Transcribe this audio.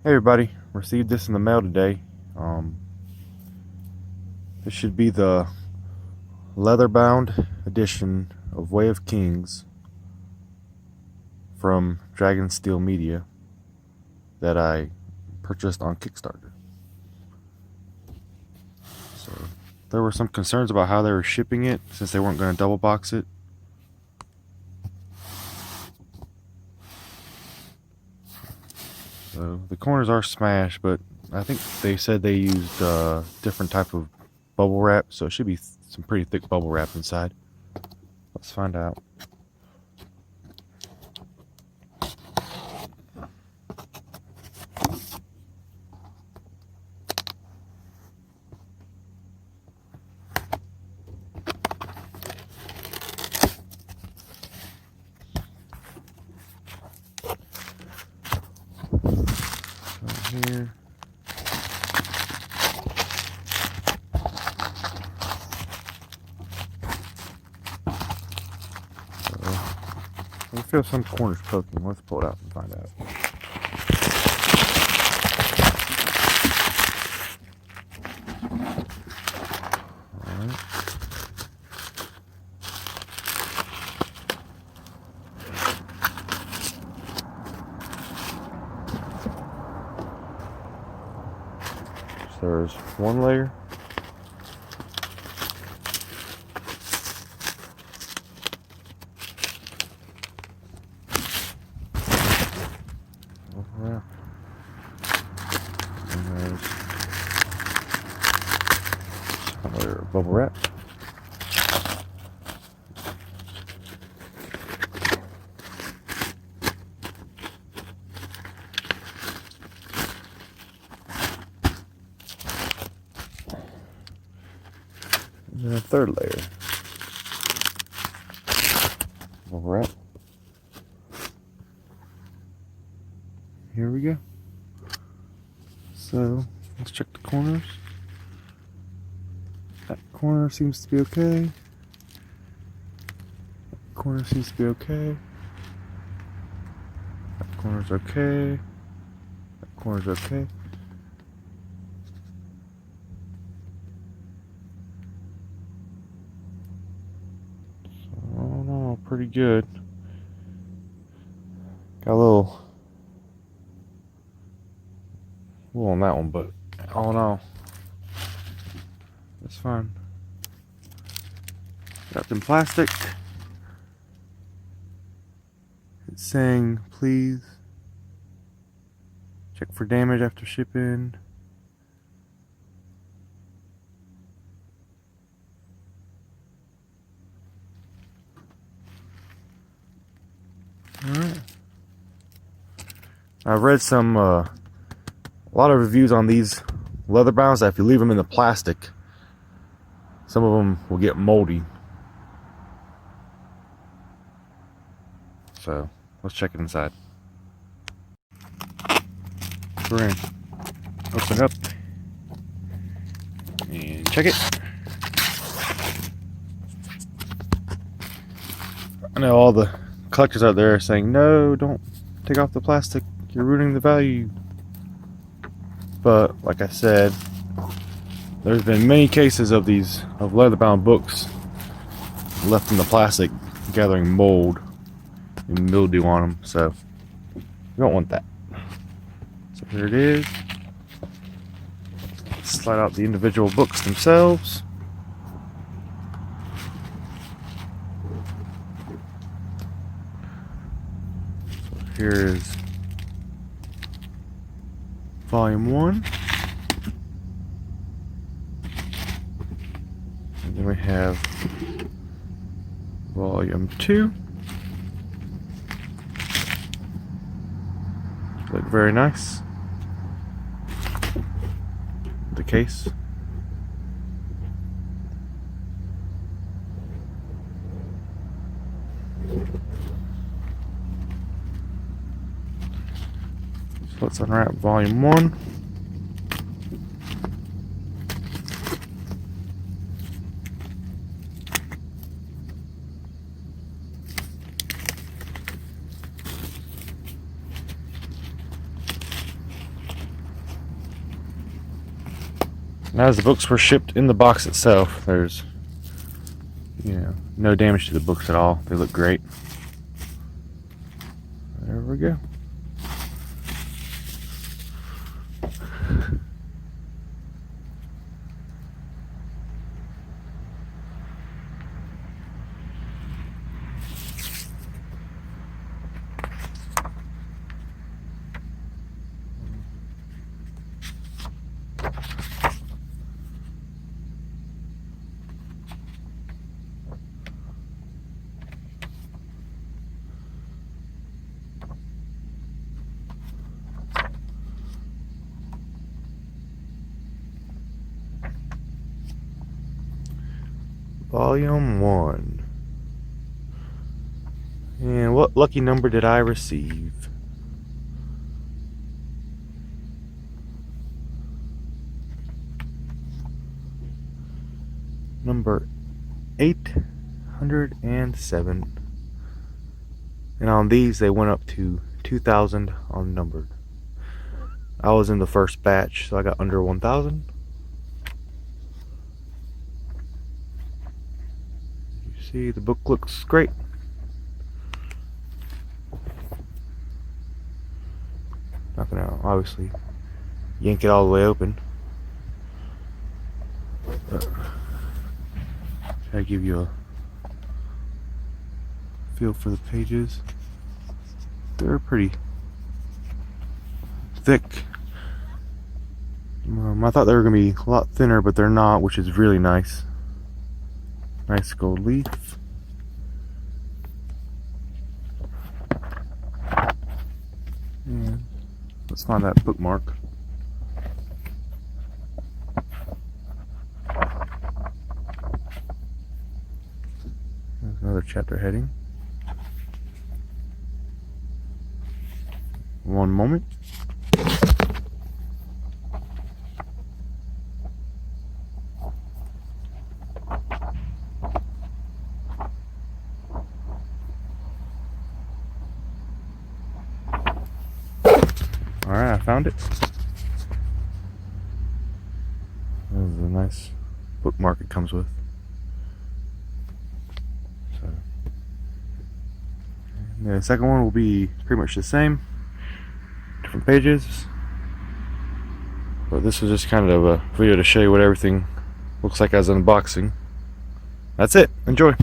Hey everybody, received this in the mail today. This should be the Leatherbound edition of Way of Kings from Dragon Steel Media that I purchased on Kickstarter. So there were some concerns about how they were shipping it since they weren't going to double box it. So the corners are smashed, but I think they said they used a different type of bubble wrap, so it should be some pretty thick bubble wrap inside. Let's find out. Here. I feel some corners poking. Let's pull it out and find out. Alright. So there's one layer. Wrap. And there's another bubble wrap. And then a third layer. Bubble wrap. Here we go. So let's check the corners. That corner seems to be okay. That corner seems to be okay. That corner's okay. That corner's okay. So, oh no, pretty good. Got a little on that one, but all in all, it's fine. Wrapped in plastic. It's saying, please check for damage after shipping. Alright. I've read a lot of reviews on these leather bounds that if you leave them in the plastic, some of them will get moldy. So let's check it inside. We're in. Open it up and check it. I know all the collectors out there are saying, no, don't take off the plastic, you're ruining the value. But like I said, there's been many cases of these leather-bound books left in the plastic gathering mold and mildew on them, so you don't want that. So here it is. Slide out the individual books themselves. So here is Volume 1. And then we have Volume 2. Look very nice. The case. So let's unwrap Volume 1. As the books were shipped in the box itself, there's, no damage to the books at all. They look great. There we go. Volume 1. And what lucky number did I receive? Number 807. And on these they went up to 2,000 unnumbered. I was in the first batch, so I got under 1,000. See, the book looks great. Not gonna obviously yank it all the way open. Try to give you a feel for the pages. They're pretty thick. I thought they were gonna be a lot thinner, but they're not, which is really nice. Nice gold leaf. And let's find that bookmark. There's another chapter heading. One moment. Alright, I found it. This is a nice bookmark it comes with. So, and the second one will be pretty much the same. Different pages. But this was just kind of a video to show you what everything looks like as an unboxing. That's it. Enjoy.